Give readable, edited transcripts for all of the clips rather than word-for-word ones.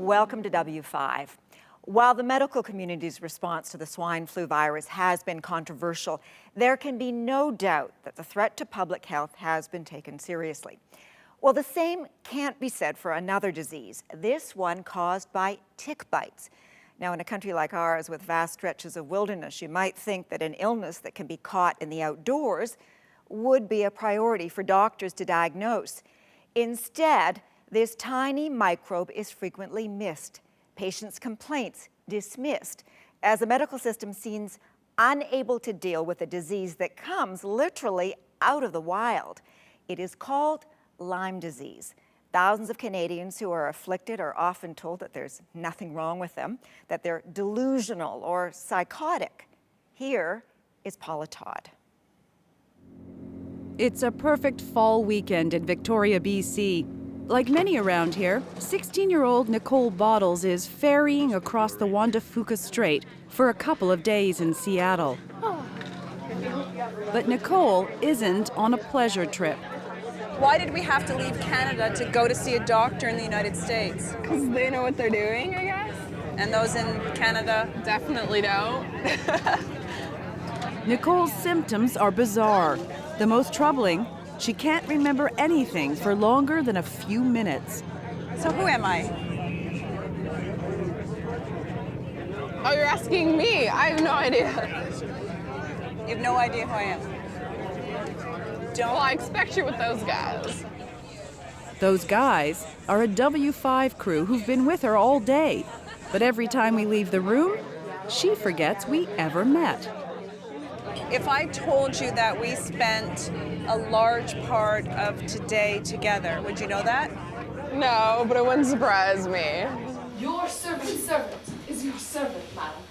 Welcome to W5. While the medical community's response to the swine flu virus has been controversial, there can be no doubt that the threat to public health has been taken seriously. Well, the same can't be said for another disease, this one caused by tick bites. Now, in a country like ours with vast stretches of wilderness, you might think that an illness that can be caught in the outdoors would be a priority for doctors to diagnose. Instead, this tiny microbe is frequently missed, patients' complaints dismissed, as the medical system seems unable to deal with a disease that comes literally out of the wild. It is called Lyme disease. Thousands of Canadians who are afflicted are often told that there's nothing wrong with them, that they're delusional or psychotic. Here is Paula Todd. It's a perfect fall weekend in Victoria, BC. Like many around here, 16-year-old Nicole Bottles is ferrying across the Juan de Fuca Strait for a couple of days in Seattle. But Nicole isn't on a pleasure trip. Why did we have to leave Canada to go to see a doctor in the United States? Because they know what they're doing, I guess. And those in Canada? Definitely don't. Nicole's symptoms are bizarre. The most troubling, she can't remember anything for longer than a few minutes. So who am I? Oh, you're asking me? I have no idea. You have no idea who I am? Well, I expect you're with those guys. Those guys are a W5 crew who've been with her all day. But every time we leave the room, she forgets we ever met. If I told you that we spent a large part of today together, would you know that? No, but it wouldn't surprise me. Your servant is your servant, madam.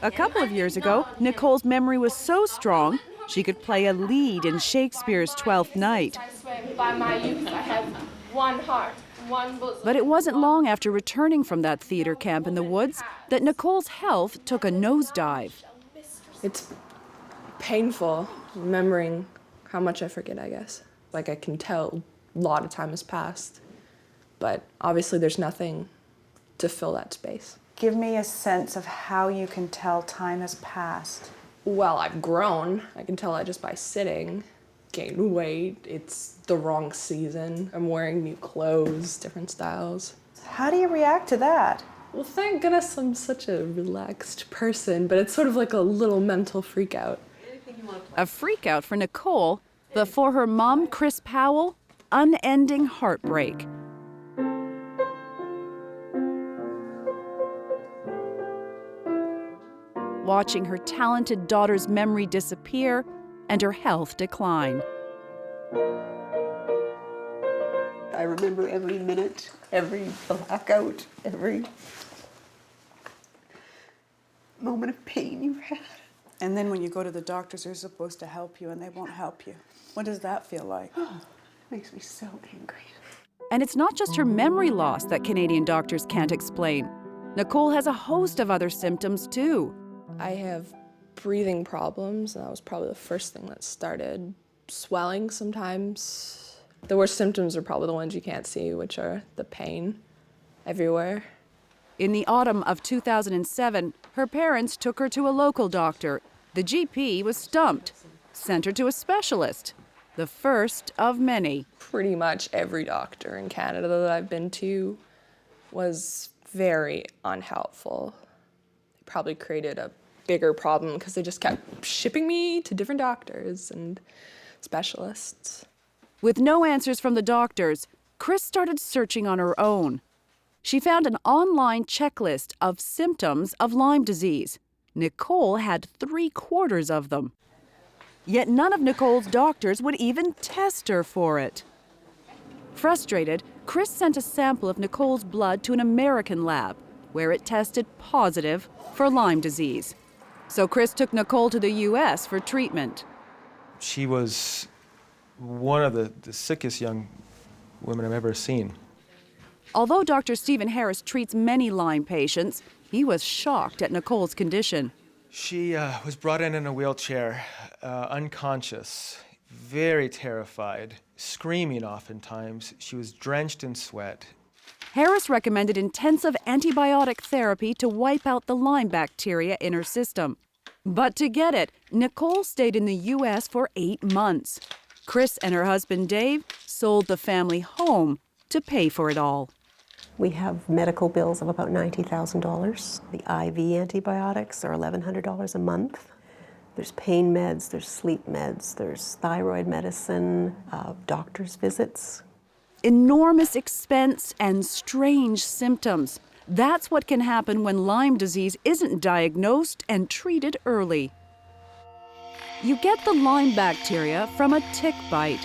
A couple of years ago, Nicole's memory was so strong, she could play a lead in Shakespeare's Twelfth Night. I swear by my youth, I have one heart, one bosom. But it wasn't long after returning from that theater camp in the woods that Nicole's health took a nosedive. It's painful remembering how much I forget, I guess. Like, I can tell a lot of time has passed, but obviously there's nothing to fill that space. Give me a sense of how you can tell time has passed. Well, I've grown. I can tell that just by sitting. Gained weight. It's the wrong season. I'm wearing new clothes, different styles. How do you react to that? Well, thank goodness I'm such a relaxed person, but it's sort of like a little mental freak out. A freak out for Nicole, but for her mom, Chris Powell, unending heartbreak. Watching her talented daughter's memory disappear and her health decline. I remember every minute, every blackout, every moment of pain you've had. And then when you go to the doctors, they're supposed to help you and they won't help you. What does that feel like? Oh, it makes me so angry. And it's not just her memory loss that Canadian doctors can't explain. Nicole has a host of other symptoms too. I have breathing problems, and that was probably the first thing that started. Swelling sometimes. The worst symptoms are probably the ones you can't see, which are the pain everywhere. In the autumn of 2007, her parents took her to a local doctor. The GP was stumped, sent her to a specialist, the first of many. Pretty much every doctor in Canada that I've been to was very unhelpful. They probably created a bigger problem because they just kept shipping me to different doctors and specialists. With no answers from the doctors, Chris started searching on her own. She found an online checklist of symptoms of Lyme disease. Nicole had 3/4 of them. Yet none of Nicole's doctors would even test her for it. Frustrated, Chris sent a sample of Nicole's blood to an American lab, where it tested positive for Lyme disease. So Chris took Nicole to the U.S. for treatment. She was one of the sickest young women I've ever seen. Although Dr. Stephen Harris treats many Lyme patients, he was shocked at Nicole's condition. She was brought in a wheelchair, unconscious, very terrified, screaming oftentimes. She was drenched in sweat. Harris recommended intensive antibiotic therapy to wipe out the Lyme bacteria in her system. But to get it, Nicole stayed in the U.S. for 8 months. Chris and her husband Dave sold the family home to pay for it all. We have medical bills of about $90,000. The IV antibiotics are $1,100 a month. There's pain meds, there's sleep meds, there's thyroid medicine, doctor's visits. Enormous expense and strange symptoms. That's what can happen when Lyme disease isn't diagnosed and treated early. You get the Lyme bacteria from a tick bite.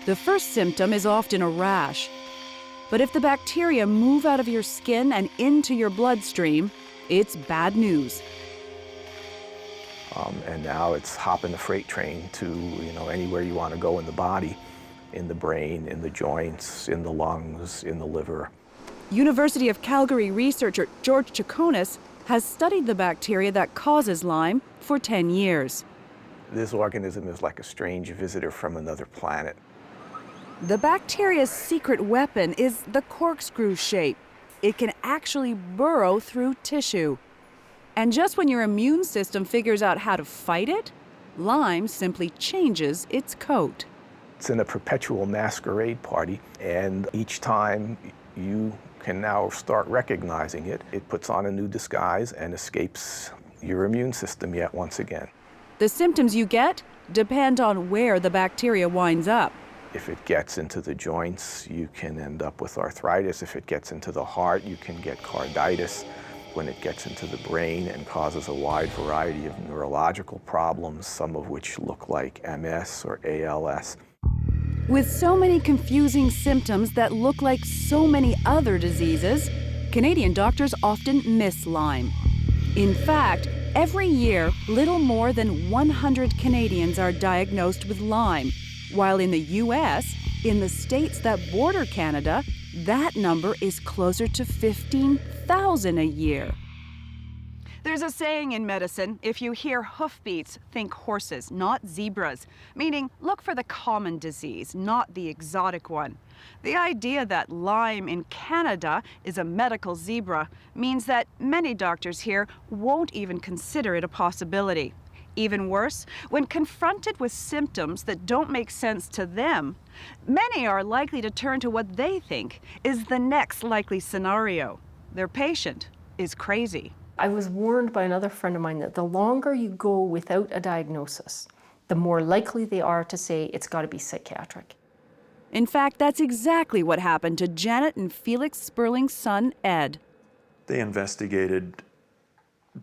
The first symptom is often a rash. But if the bacteria move out of your skin and into your bloodstream, it's bad news. And now it's hopping the freight train to anywhere you want to go in the body, in the brain, in the joints, in the lungs, in the liver. University of Calgary researcher George Chaconis has studied the bacteria that causes Lyme for 10 years. This organism is like a strange visitor from another planet. The bacteria's secret weapon is the corkscrew shape. It can actually burrow through tissue. And just when your immune system figures out how to fight it, Lyme simply changes its coat. It's in a perpetual masquerade party, and each time you can now start recognizing it, it puts on a new disguise and escapes your immune system yet once again. The symptoms you get depend on where the bacteria winds up. If it gets into the joints, you can end up with arthritis. If it gets into the heart, you can get carditis. When it gets into the brain and causes a wide variety of neurological problems, some of which look like MS or ALS. With so many confusing symptoms that look like so many other diseases, Canadian doctors often miss Lyme. In fact, every year, little more than 100 Canadians are diagnosed with Lyme, while in the U.S., in the states that border Canada, that number is closer to 15,000 a year. There's a saying in medicine, if you hear hoofbeats, think horses, not zebras, meaning look for the common disease, not the exotic one. The idea that Lyme in Canada is a medical zebra means that many doctors here won't even consider it a possibility. Even worse, when confronted with symptoms that don't make sense to them, many are likely to turn to what they think is the next likely scenario. Their patient is crazy. I was warned by another friend of mine that the longer you go without a diagnosis, the more likely they are to say it's got to be psychiatric. In fact, that's exactly what happened to Janet and Felix Sperling's son, Ed. They investigated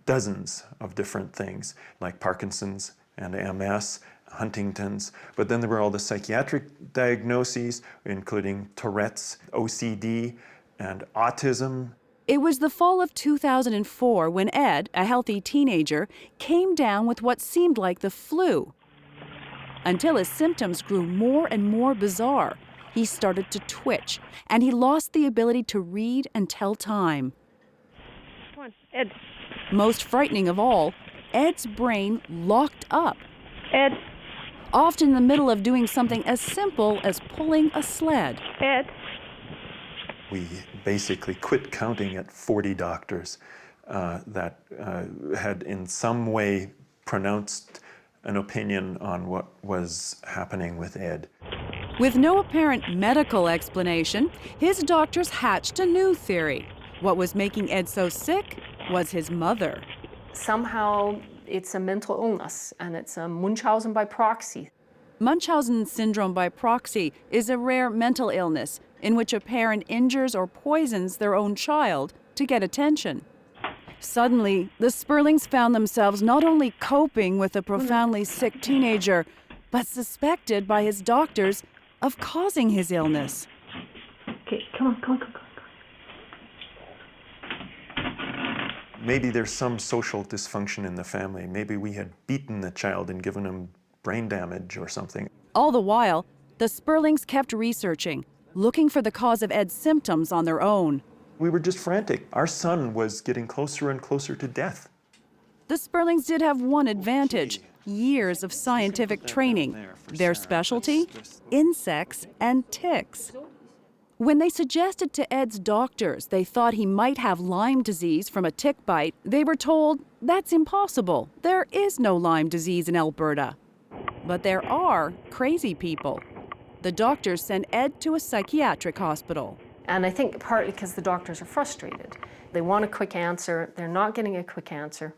dozens of different things, like Parkinson's and MS, Huntington's, but then there were all the psychiatric diagnoses, including Tourette's, OCD, and autism. It was the fall of 2004 when Ed, a healthy teenager, came down with what seemed like the flu. Until his symptoms grew more and more bizarre. He started to twitch, and he lost the ability to read and tell time. Come on, Ed. Most frightening of all, Ed's brain locked up. Ed. Often in the middle of doing something as simple as pulling a sled. Ed. We basically quit counting at 40 doctors that had in some way pronounced an opinion on what was happening with Ed. With no apparent medical explanation, his doctors hatched a new theory. What was making Ed so sick was his mother. Somehow it's a mental illness, and it's a Munchausen by proxy. Munchausen syndrome by proxy is a rare mental illness in which a parent injures or poisons their own child to get attention. Suddenly, the Sperlings found themselves not only coping with a profoundly sick teenager, but suspected by his doctors of causing his illness. Okay, come on. Maybe there's some social dysfunction in the family. Maybe we had beaten the child and given him brain damage or something. All the while, the Sperlings kept researching, looking for the cause of Ed's symptoms on their own. We were just frantic. Our son was getting closer and closer to death. The Sperlings did have one advantage: years of scientific training. Their specialty? Insects and ticks. When they suggested to Ed's doctors they thought he might have Lyme disease from a tick bite, they were told that's impossible. There is no Lyme disease in Alberta. But there are crazy people. The doctors sent Ed to a psychiatric hospital. And I think partly because the doctors are frustrated. They want a quick answer. They're not getting a quick answer.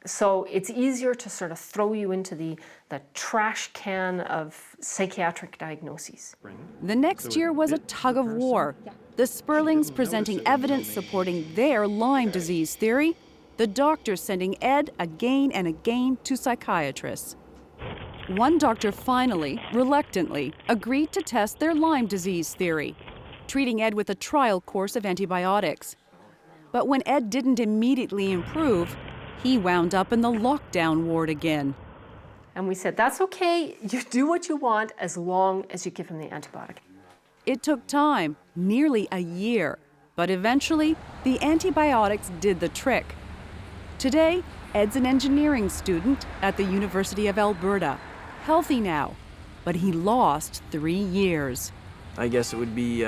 So it's easier to sort of throw you into the trash can of psychiatric diagnoses. The next year was a tug of war. The Sperlings presenting evidence supporting their Lyme disease theory, the doctors sending Ed again and again to psychiatrists. One doctor finally, reluctantly, agreed to test their Lyme disease theory, treating Ed with a trial course of antibiotics. But when Ed didn't immediately improve, he wound up in the lockdown ward again. And we said, that's okay, you do what you want as long as you give him the antibiotic. It took time, nearly a year, but eventually the antibiotics did the trick. Today, Ed's an engineering student at the University of Alberta, healthy now, but he lost 3 years. I guess it would be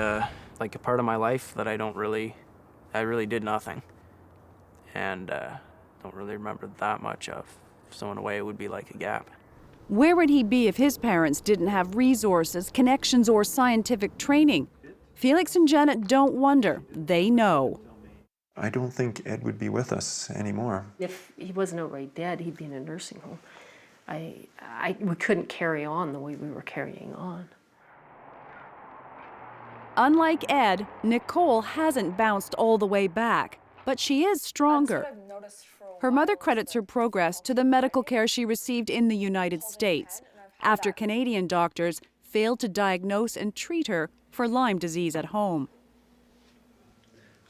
like a part of my life that I really did nothing. And don't really remember that much of. So in a way, it would be like a gap. Where would he be if his parents didn't have resources, connections, or scientific training? Felix and Janet don't wonder. They know. I don't think Ed would be with us anymore. If he wasn't outright dead, he'd be in a nursing home. We couldn't carry on the way we were carrying on. Unlike Ed, Nicole hasn't bounced all the way back, but she is stronger. Her mother credits her progress to the medical care she received in the United States after Canadian doctors failed to diagnose and treat her for Lyme disease at home.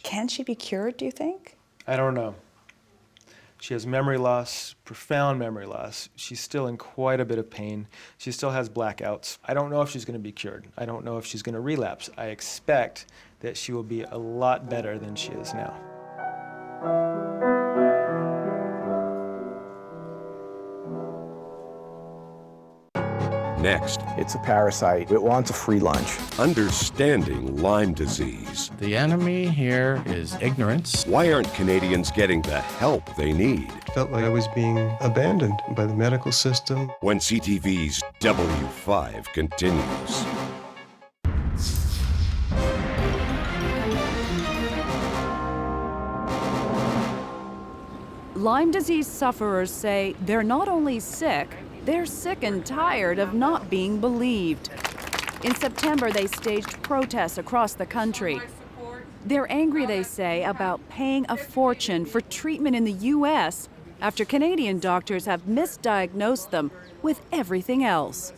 Can she be cured, do you think? I don't know. She has memory loss, profound memory loss. She's still in quite a bit of pain. She still has blackouts. I don't know if she's going to be cured. I don't know if she's going to relapse. I expect that she will be a lot better than she is now. Next, it's a parasite. It wants a free lunch. Understanding Lyme disease. The enemy here is ignorance. Why aren't Canadians getting the help they need? Felt like I was being abandoned by the medical system. When CTV's W5 continues. Lyme disease sufferers say they're not only sick, they're sick and tired of not being believed. In September, they staged protests across the country. They're angry, they say, about paying a fortune for treatment in the U.S. after Canadian doctors have misdiagnosed them with everything else.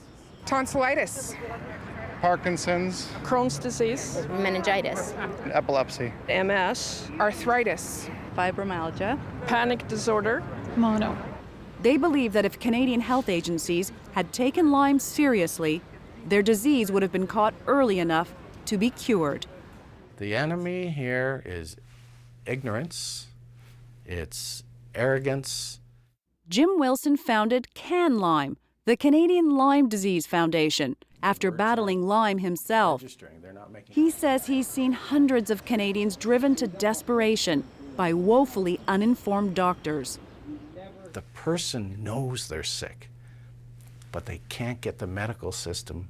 Tonsillitis, Parkinson's, Crohn's disease, meningitis, epilepsy, MS, arthritis, fibromyalgia, panic disorder, mono. They believe that if Canadian health agencies had taken Lyme seriously, their disease would have been caught early enough to be cured. The enemy here is ignorance, it's arrogance. Jim Wilson founded CanLyme, the Canadian Lyme Disease Foundation, after battling Lyme himself. He says he's seen hundreds of Canadians driven to desperation by woefully uninformed doctors. The person knows they're sick, but they can't get the medical system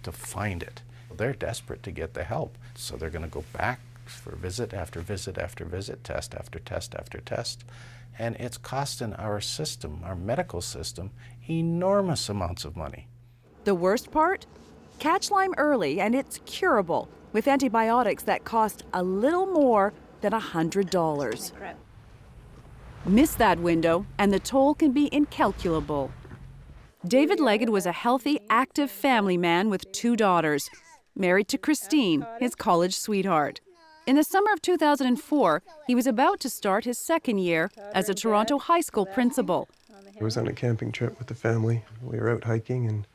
to find it. They're desperate to get the help, so they're going to go back for visit after visit after visit, test after test after test, and it's costing our system, our medical system, enormous amounts of money. The worst part? Catch Lyme early and it's curable with antibiotics that cost a little more than $100. Miss that window and the toll can be incalculable. David Leggett was a healthy, active family man with 2 daughters, married to Christine, his college sweetheart. In the summer of 2004, he was about to start his second year as a Toronto high school principal. I was on a camping trip with the family. We were out hiking, and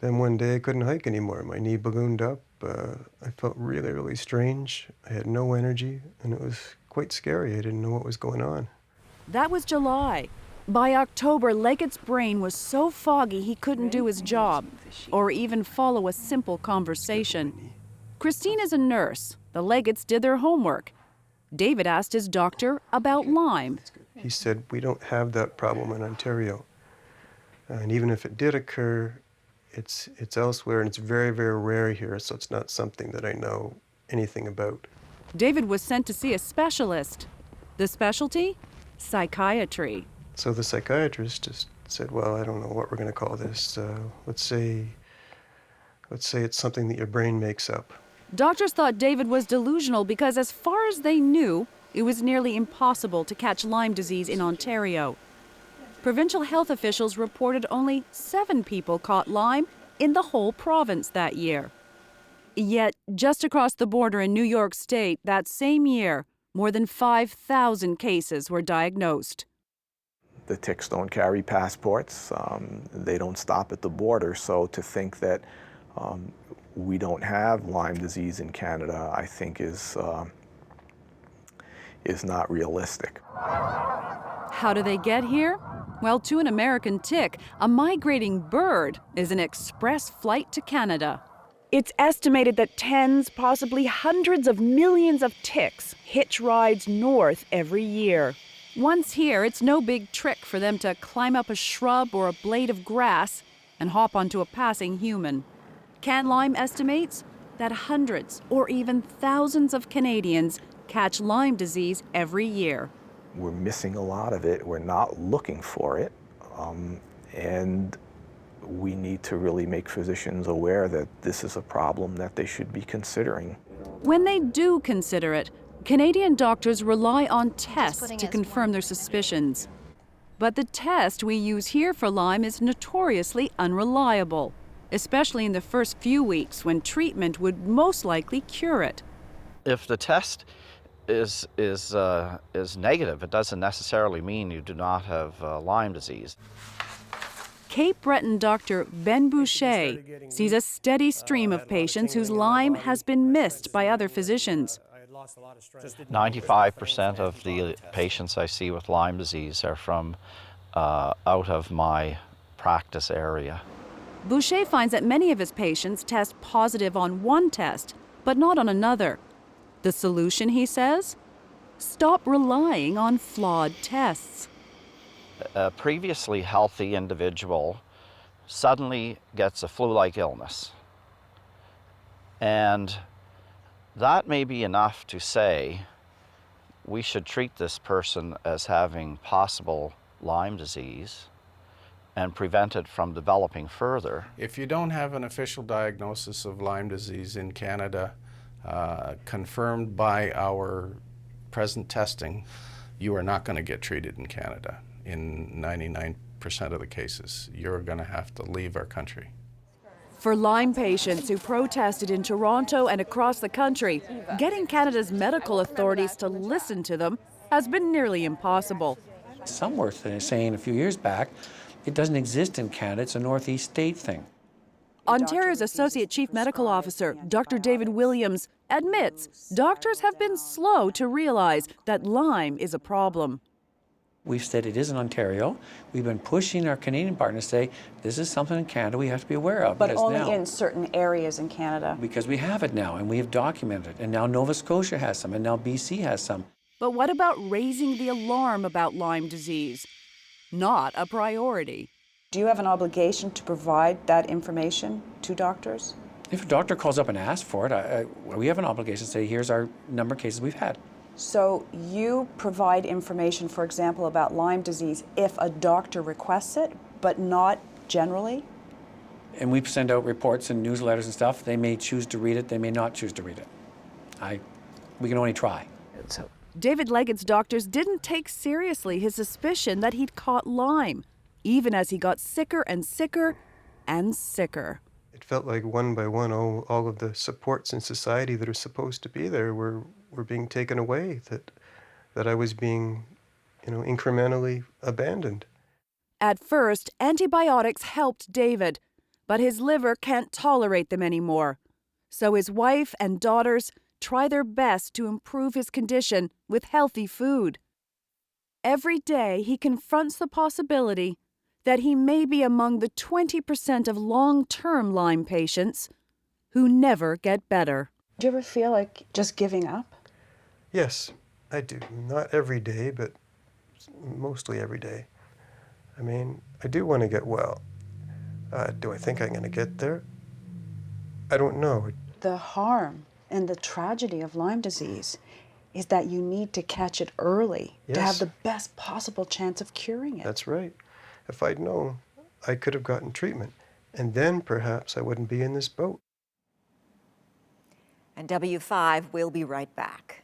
then one day I couldn't hike anymore. My knee ballooned up. I felt really, really strange. I had no energy, and it was quite scary. I didn't know what was going on. That was July. By October, Leggett's brain was so foggy he couldn't do his job or even follow a simple conversation. Christine is a nurse. The Leggetts did their homework. David asked his doctor about Lyme. He said, we don't have that problem in Ontario. And even if it did occur, it's elsewhere and it's very, very rare here, so it's not something that I know anything about. David was sent to see a specialist. The specialty? Psychiatry. So the psychiatrist just said, well, I don't know what we're going to call this. Let's say it's something that your brain makes up. Doctors thought David was delusional because, as far as they knew, it was nearly impossible to catch Lyme disease in Ontario. Provincial health officials reported only 7 people caught Lyme in the whole province that year. Yet, just across the border in New York State that same year, more than 5,000 cases were diagnosed. The ticks don't carry passports. They don't stop at the border. So to think that we don't have Lyme disease in Canada, I think is not realistic. How do they get here? Well, to an American tick, a migrating bird is an express flight to Canada. It's estimated that tens, possibly hundreds of millions of ticks hitch rides north every year. Once here, it's no big trick for them to climb up a shrub or a blade of grass and hop onto a passing human. Can Lyme estimates that hundreds or even thousands of Canadians catch Lyme disease every year. We're missing a lot of it. We're not looking for it. And we need to really make physicians aware that this is a problem that they should be considering. When they do consider it, Canadian doctors rely on tests to confirm their suspicions. But the test we use here for Lyme is notoriously unreliable, especially in the first few weeks when treatment would most likely cure it. If the test is negative, it doesn't necessarily mean you do not have Lyme disease. Cape Breton doctor Ben Boucher sees a steady stream of patients whose Lyme has been missed by other physicians. 95% of the patients I see with Lyme disease are from out of my practice area. Boucher finds that many of his patients test positive on one test, but not on another. The solution, he says? Stop relying on flawed tests. A previously healthy individual suddenly gets a flu-like illness. And that may be enough to say we should treat this person as having possible Lyme disease and prevent it from developing further. If you don't have an official diagnosis of Lyme disease in Canada, confirmed by our present testing, you are not going to get treated in Canada. In 99% of the cases, you're going to have to leave our country. For Lyme patients who protested in Toronto and across the country, getting Canada's medical authorities to listen to them has been nearly impossible. Some were saying a few years back, it doesn't exist in Canada, it's a Northeast state thing. Ontario's Associate Chief Medical Officer, Dr. David Williams, admits doctors have been slow to realize that Lyme is a problem. We've said it is in Ontario. We've been pushing our Canadian partners to say, this is something in Canada we have to be aware of. But only in certain areas in Canada. Because we have it now, and we have documented it. And now Nova Scotia has some, and now BC has some. But what about raising the alarm about Lyme disease? Not a priority. Do you have an obligation to provide that information to doctors? If a doctor calls up and asks for it, we have an obligation to say, here's our number of cases we've had. So you provide information, for example, about Lyme disease if a doctor requests it, but not generally? And we send out reports and newsletters and stuff. They may choose to read it, they may not choose to read it. We can only try. David Leggett's doctors didn't take seriously his suspicion that he'd caught Lyme, even as he got sicker and sicker and sicker. It felt like one by one, all of the supports in society that are supposed to be there were being taken away, that I was being, incrementally abandoned. At first, antibiotics helped David, but his liver can't tolerate them anymore. So his wife and daughters try their best to improve his condition with healthy food. Every day, he confronts the possibility that he may be among the 20% of long-term Lyme patients who never get better. Do you ever feel like just giving up? Yes, I do. Not every day, but mostly every day. I mean, I do want to get well. Do I think I'm going to get there? I don't know. The harm and the tragedy of Lyme disease is that you need to catch it early to have Yes. the best possible chance of curing it. That's right. If I'd known, I could have gotten treatment, and then perhaps I wouldn't be in this boat. And W5 will be right back.